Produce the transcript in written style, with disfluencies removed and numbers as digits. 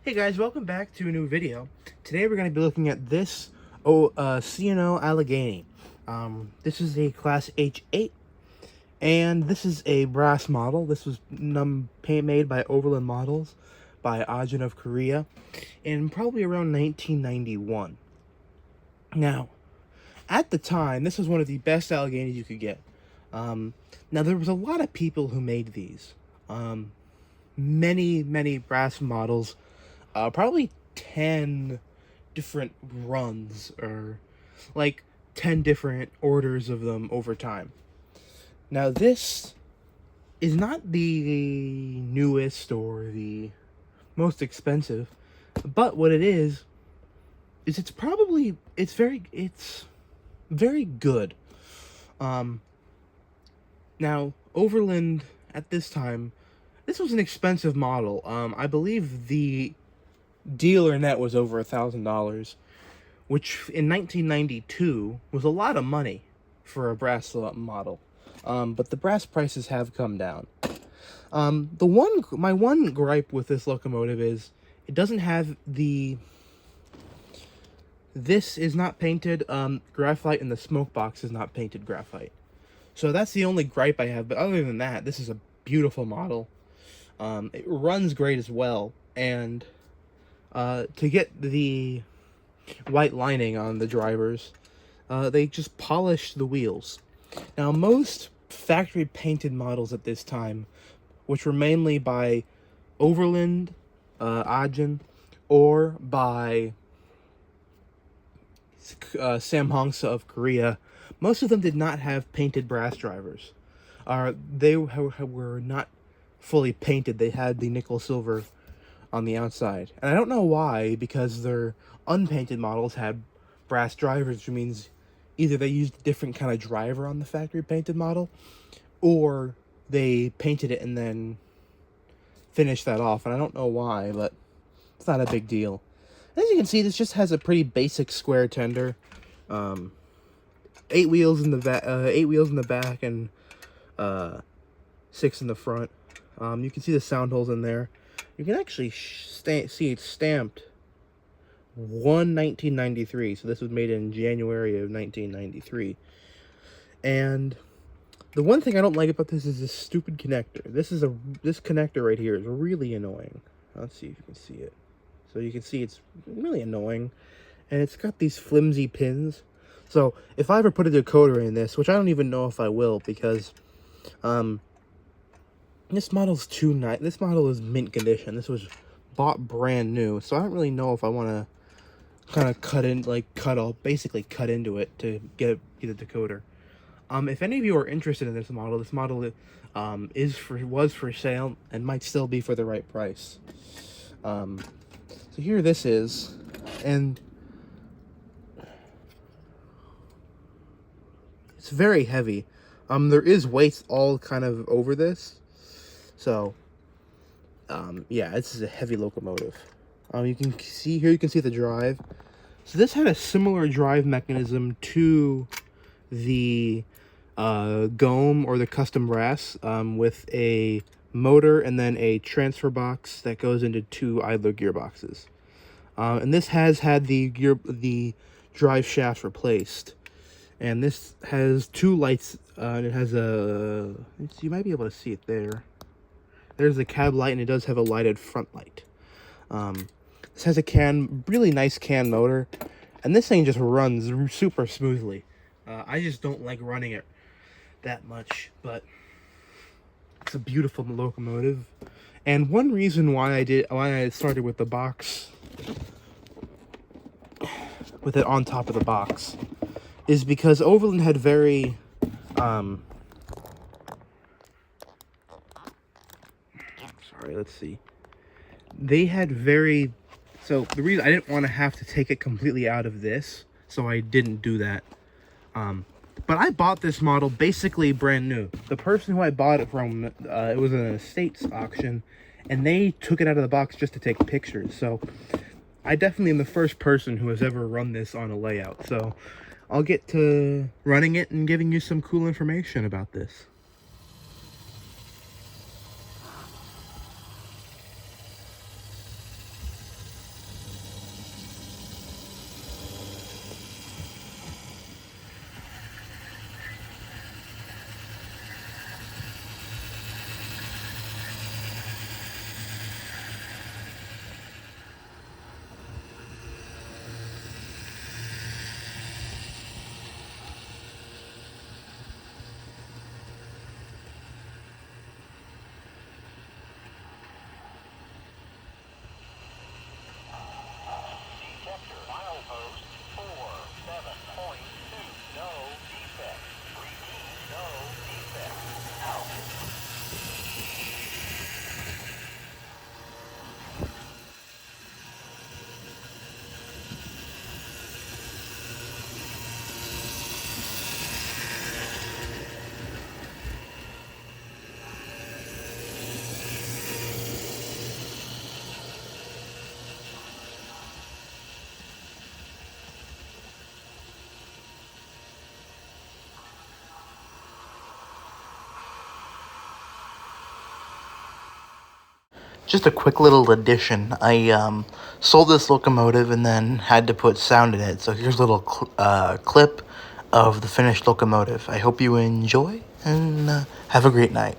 Hey guys, welcome back to a new video. Today we're going to be looking at this C&O Allegheny. This is a Class H8, and this is a brass model. This was made by Overland Models by Ajin of Korea in probably around 1991. Now, at the time, this was one of the best Alleghenies you could get. Now, there was a lot of people who made these. Many brass models. Probably 10 different runs, or like 10 different orders of them over time. Now, this is not the newest or the most expensive, but what it is it's very good. Now, Overland at this time, this was an expensive model. I believe the dealer net was over $1,000, which in 1992 was a lot of money for a brass model. But the brass prices have come down. My one gripe with this locomotive is it doesn't have this is not painted graphite, and the smoke box is not painted graphite. So that's the only gripe I have. But other than that, this is a beautiful model. It runs great as well, and to get the white lining on the drivers, they just polished the wheels. Now, most factory painted models at this time, which were mainly by Overland, Ajin, or by Samhongsa of Korea, most of them did not have painted brass drivers. They were not fully painted. They had the nickel silver on the outside, and I don't know why, because their unpainted models had brass drivers, which means either they used a different kind of driver on the factory painted model, or they painted it and then finished that off, and I don't know why, but it's not a big deal. As you can see, this just has a pretty basic square tender, 8 wheels in the back, and 6 in the front. You can see the sound holes in there. You can actually see it's stamped 1993, so this was made in January of 1993. And the one thing I don't like about this is this stupid connector. This connector right here is really annoying. Let's see if you can see it. So you can see it's really annoying, and it's got these flimsy pins. So if I ever put a decoder in this, which I don't even know if I will, because this model's too nice. This model is mint condition. This was bought brand new, so I don't really know if I want to kind of basically cut into it to get a decoder. If any of you are interested in this model was for sale and might still be for the right price. So here this is, and it's very heavy. There is weights all kind of over this. So, yeah, this is a heavy locomotive. You can see the drive. So this had a similar drive mechanism to the Gome or the custom brass, with a motor and then a transfer box that goes into 2 idler gearboxes. And this has had the drive shaft replaced. And this has 2 lights, and it has you might be able to see it there. There's the cab light, and it does have a lighted front light. This has a really nice can motor, and this thing just runs super smoothly. I just don't like running it that much, but it's a beautiful locomotive. And one reason why I started with the box, with it on top of the box, is because Overland had very let's see. They had so the reason I didn't want to have to take it completely out of this, so I didn't do that. But I bought this model basically brand new. The person who I bought it from, it was an estates auction, and they took it out of the box just to take pictures. So I definitely am the first person who has ever run this on a layout. So I'll get to running it and giving you some cool information about this. Just a quick little addition. I sold this locomotive and then had to put sound in it. So here's a little clip of the finished locomotive. I hope you enjoy and have a great night.